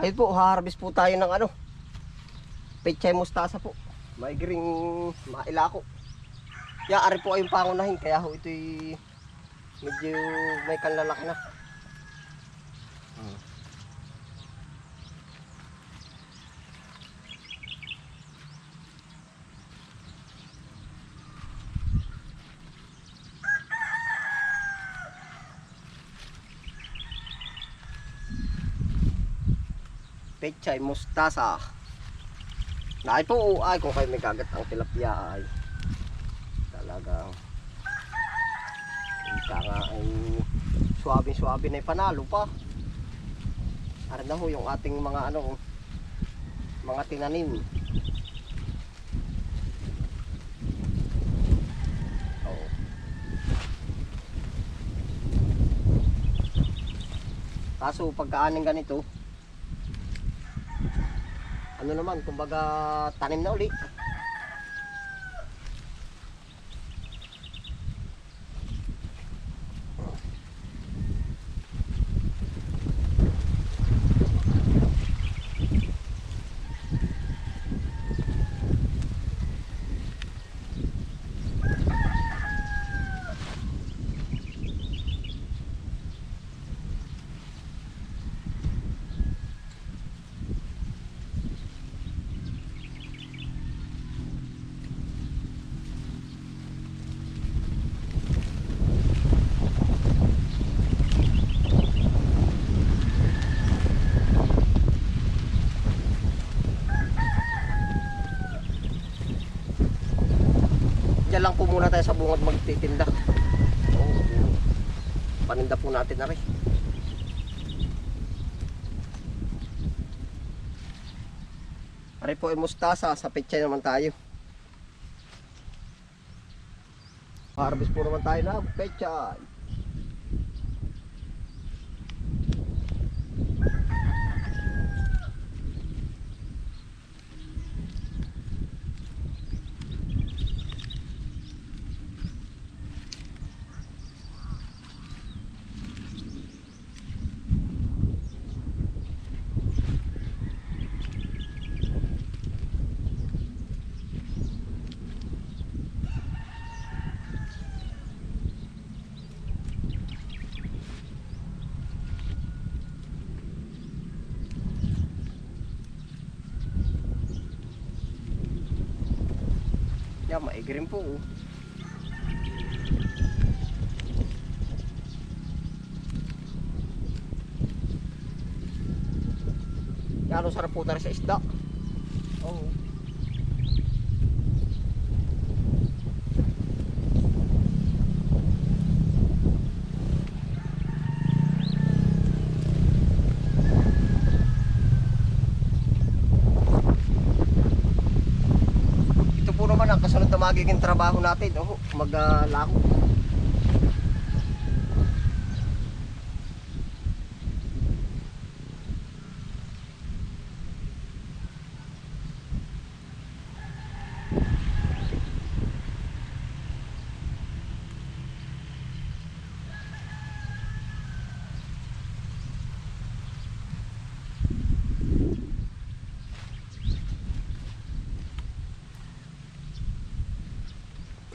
Ayun po, harvest po tayo ng ano, pechay mustasa po. Maigiring mailako. Ari po ay yung pangunahin, kaya ho ito'y medyo may kanlalaki na. Pechay mustasa. Naay po, ay kung kayo may kagat ang tilapia ay talagang ika nga ay suwabe-suwabe na panalo pa. Ara na ho yung ating mga ano, mga tinanim. Oo. Kaso pagkaaning ganito, ano naman, kumbaga tanim na uli. Diyan lang po muna tayo sa bungad magtitinda. Paninda po natin na rin. Ari po ay mustasa, sa pechay naman tayo. Harvest po naman tayo ng pechay. Yan, maigi rin po. Yan, sarap po tayo sa isda. Oo. Ang kasunod na magiging trabaho natin, maglako.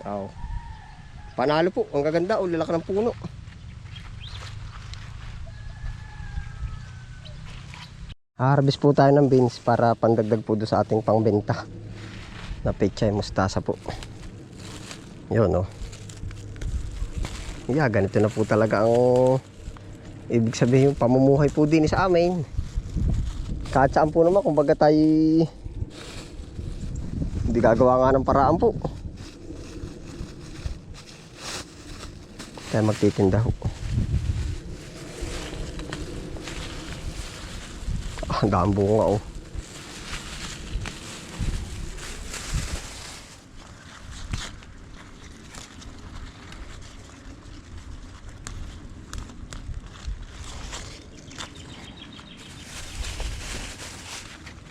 Oh. Panalo po, ang gaganda, lalaki ng puno. Harvest po tayo ng beans para pandagdag po doon sa ating pangbenta na pechay mustasa po. Yun, oh. Yeah, ganito na po talaga ang ibig sabihin yung pamumuhay po din sa amin. Kahit saan po naman, kumbaga tayo hindi gagawa nga ng paraan po. Tayo magtitinda ho. Ang daan bunga, oh.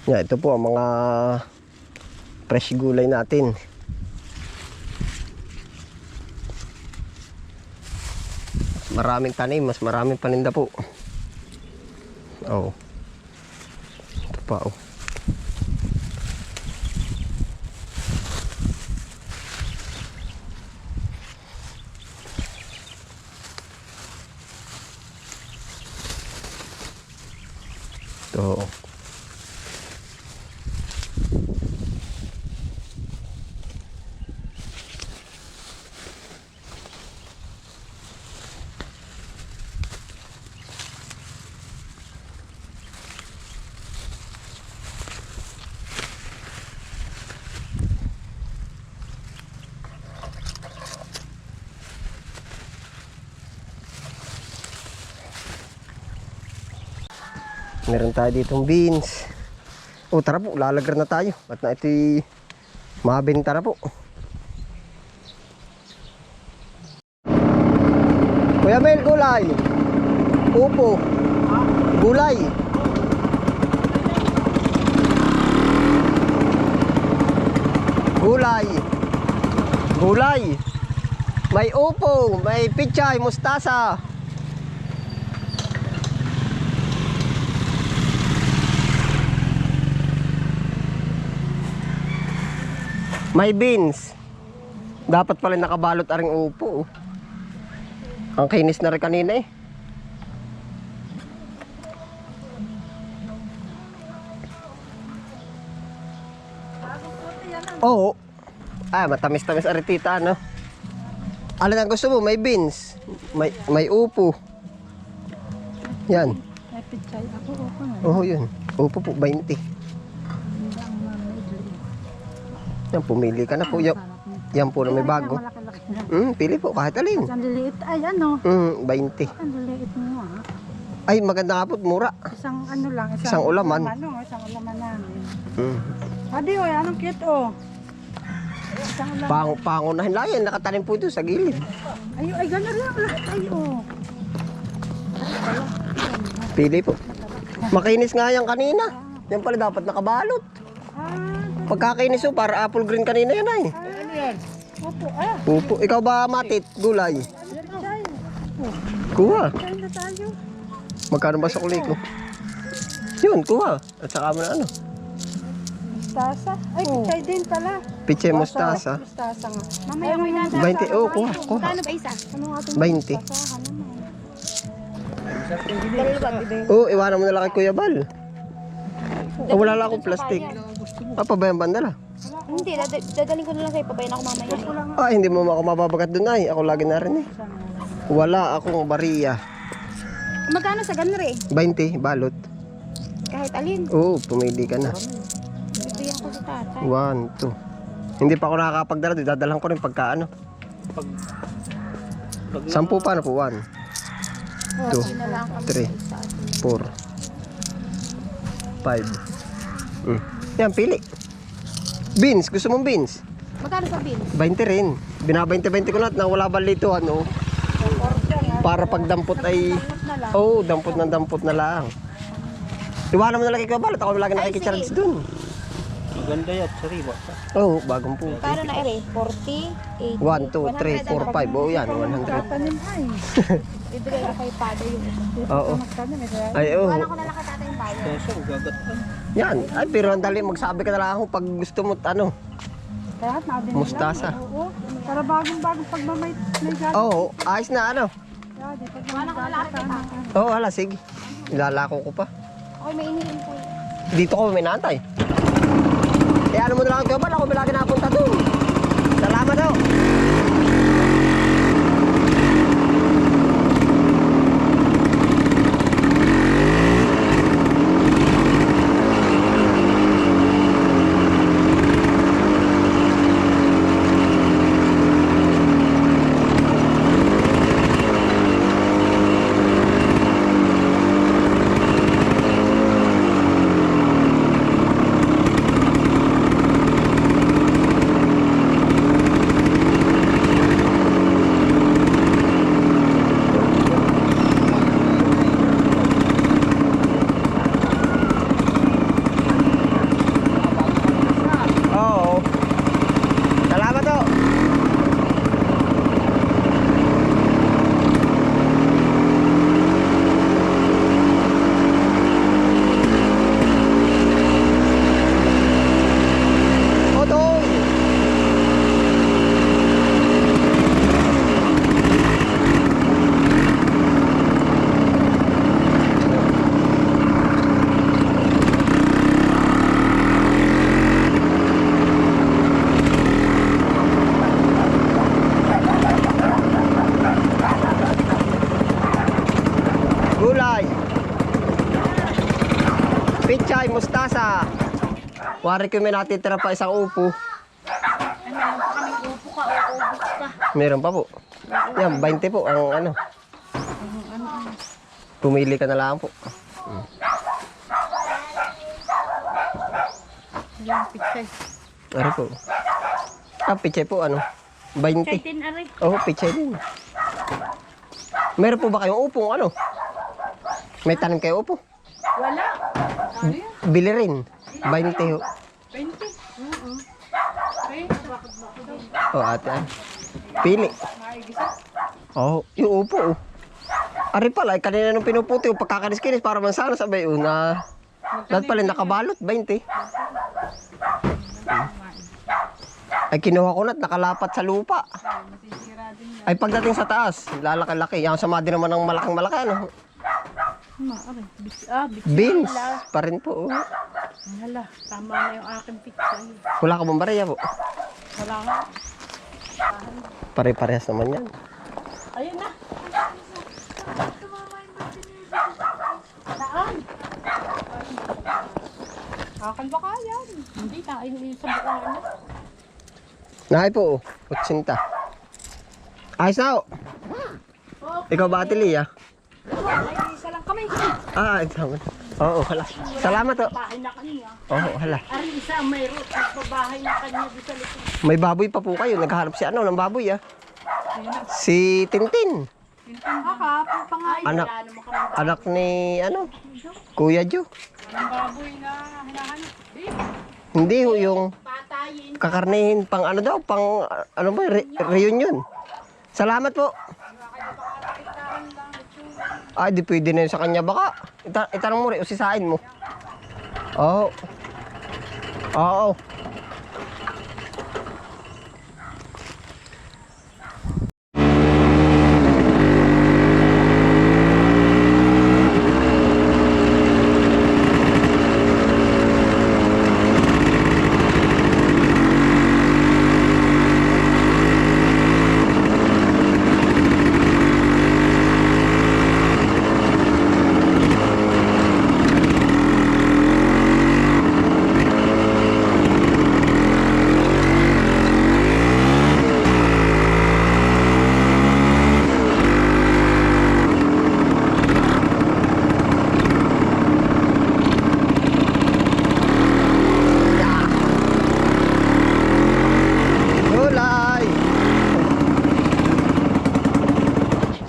Yeah, ito po ang mga fresh gulay natin. Maraming tanim, mas maraming paninda po. Oh. pa oh. Ito. Meron tayo ditong beans. O tara po, lalagar na tayo. At na ito'y mabenta na po. Kuya Mel, gulay. Upo. Gulay. Gulay. Gulay. May upo, may pichay, mustasa. May beans. Dapat pala nakabalot aring upo. Ang kinis na rin kanina eh. Oo. Matamis-tamis ari tita, ano? Alin ang gusto mo? May beans. May upo. Yan. May pichay ako. Oo, yun. Upo po, 20. Yan, pumili ka na po. Yan po na may bago. Pili po, kahit alin. Ang liliit ay ano? 20. Ang liliit mo ha. Ay, maganda nga po, mura. Isang ano lang. Isang ulaman. Isang ulaman namin. Adi o, anong cute o? Isang ulaman. Pangunahin lang yan, nakatanim po ito sa gilid. Ay, gano'n lang lahat. Ay, o. Pili po. Makinis nga yan kanina. Yan pala dapat nakabalot. Pagkakinis po, para apple green kanina yan ay. Ano yan? Opo, Upo. Ikaw ba matit? Gulay? pichay. Kuha. Pichay na tayo. Magkano ba sa kuli ko? Yun, kuha. At saka mo na ano. Mustasa. Ay, pichay din pala. Piche mustasa. Mustasa nga. Mamaya mo yan. 20. Oh, kuha. Kano ba isa? Ano nga itong 20. mustasahan naman? Oh, iwanan mo na lang kay Kuya Bal. Oh, wala lang akong plastic. Pabayang bandala. Hindi, dadaling ko na lang kayo. Pabayan ako mamaya. Hindi mo ako mababagat dun ay. Ako lagi na rin eh. Wala akong bariya. Magkano sa ganre? 20, balot. Kahit alin. Oo, pumili ka na. Bibigyan ko sa tatay. 1, 2. Hindi pa ako nakakapagdala. Dadalhan ko rin pagka ano. 10 pa na po. 1, 2, 3, 4, 5. Yan, pili. Beans, gusto mong beans? Magkano sa beans? 20 rin. Bina-20-20 ko na at nawala balito ano. Para pag dampot ay... Oo, dampot na lang. Iwanan mo na lang ikaw balat. Ako lagi nakikicharge dun. Maganda yan, sariwa. Oo, bagong po. Paano na ere? 40, 80, 1, 2, 3, 4, 5. Oo yan, 100. Tanim ay. Bibigay ko kay Pada yung isa. Oo. Tanim eh. Ay, oo. Wala ko na lang kay tatay yung bayan. Kaso, gagat ka. Yan. Ay, pero ang dali. Magsabi ka na lang ako pag gusto mo, ano, Kaya natin mustasa. Oo. Para bagong pagmamay may galit. Oo, ayos na ano. Kaya di pag Wala ko na lang kay tatay. Oo, hala, sige. Ilalako ko pa. Ako may inihin ko. Dito ko may naantay. Eh, ano mo na lang ikaw ba? Ako may lagi napunta doon. Salamat daw. Pichay, mustasa. Wari ko may natitira pa isang upo. Ay, meron pa kaming upo ka, uubos ka. Meron pa po. Yan, 20 po ang ano. Pumili ka na lang po. Yan, pichay. Ano po? Pichay po ano? 20. Pichay din, ari. Oh, pichay din. Meron po ba kayong upo ano? May tanim kayo upo? Wala. Ano yan? Bili rin. 20 ho. 20. Oo. Ay, bakit din? Oh, ate ano? Pili. Maigisa. Oh, yung upo oh. Ari pala, kanina nung pinuputi yung pagkakanis-kinis para man sana sabay na lahat pala nakabalot, 20. Ay kinuha ko na't nakalapat sa lupa. Masisira din yan. Ay pagdating sa taas, lalaki-laki. Yung sama din naman ng malaking-malaki ano. Ari. Beans pa rin po. Oh. Hala, tama na yung aking pichay. Wala ka bang bariya po? Wala nga. Pare-parehas naman yan. Ayun na. Saan? Akan ba kaya? Hindi na, hindi sa bukaan na. Nahay po, 80. Ayos na oh. Ikaw ba Ate Lia? Ay, isa lang kami. Ah, salamat. Oo, hala. Salamat oh. Bahay na kanya. Oo, hala. Ari isa mayroon at babahay na kanya doon sa likod. May baboy pa po kayo. Naghahanap si ano ng baboy ah. Si Tintin. Kahapon pa nga. Anak. Wala naman kami Anak ni ano? Kuya Jo. ng baboy na hinahanap. Hindi ho yung Patayin. kakarnihin pang ano daw, pang ano ba, reunion. Salamat po. Ay, di pwede na yun sa kanya baka. Itanong mo rin, usisain mo. Oo. Oo.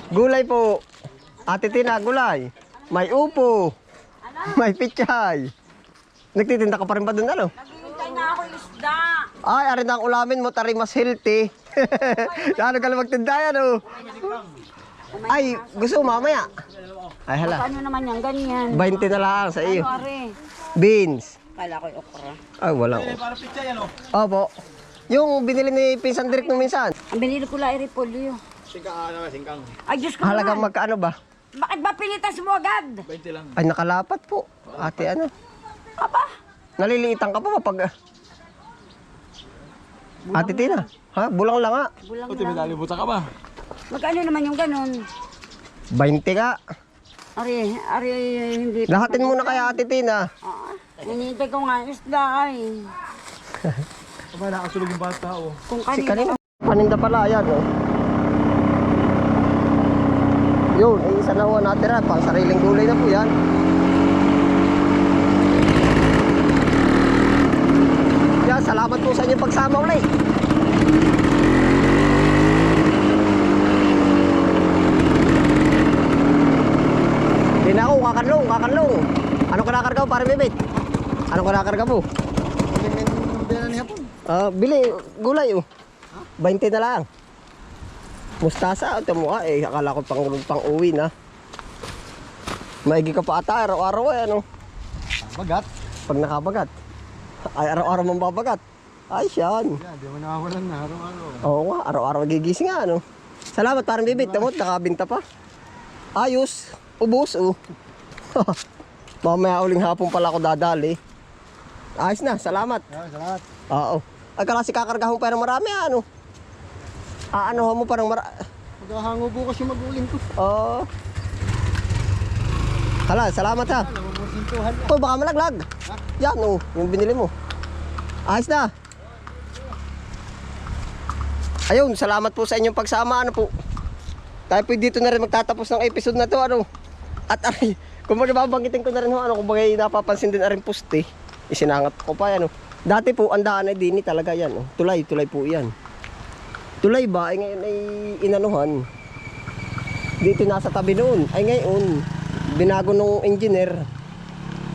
Gulay po. Ate Tina, gulay. May upo. May pichay. Nagtitinda ka pa rin ba dun ano? Naghihintay na ako isda. Ay, arin ang ulamin mo, tari mas healthy. Ano ka lang magtinda yan oh. Ay, gusto mo mamaya? Ay, hala. Ano naman yan, ganyan. 20 na lang sa iyo. Pare. Beans. Kala ko yung okra. Ay, walang. Para pichay ano? Opo. Yung binili ni Pinsan Direk nung minsan. Ang binili ko lang ay repolyo. Singkang. Ay, Diyos ko Halagang naman. magkaano ba? Bakit ba pinitas mo agad? 20 lang. Ay, nakalapat po. Ate, ano? Aba, Naliliitan ka pa kapag... Ate Tina, ha? Bulang lang nga. bulang Buti may lang. nalibutan ka ba? Magkano naman yung ganun? 20 ka. Ari, hindi pa. Lahatin mo na kaya Ate Tina. Hinihintay ko nga isda ay. Aba, nakasulog yung bata oh. Kung Si kanina. kanina. Paninda pala, ayan oh. Yun, isa na ho natira. Pang sariling gulay na po yan. Yan, salamat po sa inyong pagsama ulit. Hindi na ako, kakanlong. Ano ka nakarga mo, pare bibit? Ano ka nakarga mo? Bili, gulay oh. 20 na lang. Mustasa, ito mo eh. Akala ko pang uwi na. Maigi ka pa ata, araw-araw eh, ano? Bagat. Pag nakabagat. Ay, araw-araw mong babagat. Ay, siyan. Yan, di mo nakawalan na araw-araw. Oo nga, araw-araw gigising nga, ano? Salamat, parang bibit. Tamot, nakabinta pa. Ayos. Ubus, oh. Mamaya uling hapon pala ako dadali. Ayos na, salamat. Yan, salamat. Oo. Ay, kalasi kakargahon pa ng marami, ano? Ano mo parang Maghahango bukas yung maguling ko. Oo. Hala, salamat ha. Nabubusin Pintuhan niya. Oh, baka malaglag. Yan, oh, yung binili mo. Ayos na. Ayun, salamat po sa inyong pagsama. Ano po? Tayo po dito na rin magtatapos ng episode na to. Ano? At ay, kung babanggitin ko na rin, ano, kung bagay napapansin din na rin poste. Isinangat ko pa yan. Oh. Dati po, ang daan ay dini talaga yan. Oh. Tulay po yan. Tulay ba? Ay ngayon ay inanuhan. Dito nasa tabi noon. Ay ngayon, binago nung engineer.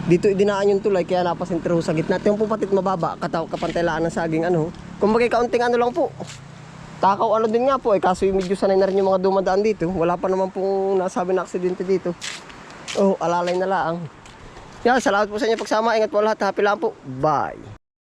Dito idinaan yung tulay kaya napasintro sa gitna. Yung po patit mababa, kapantelaan ng saging ano. Kung bagay kaunting ano lang po. Takaw ano din nga po kaso yung medyo sanay na rin yung mga dumadaan dito. Wala pa naman pong nasabi na aksidente dito. Oh, alalay na lang. Yan, salamat po sa inyo pagsama. Ingat po lahat. Happy lang po. Bye.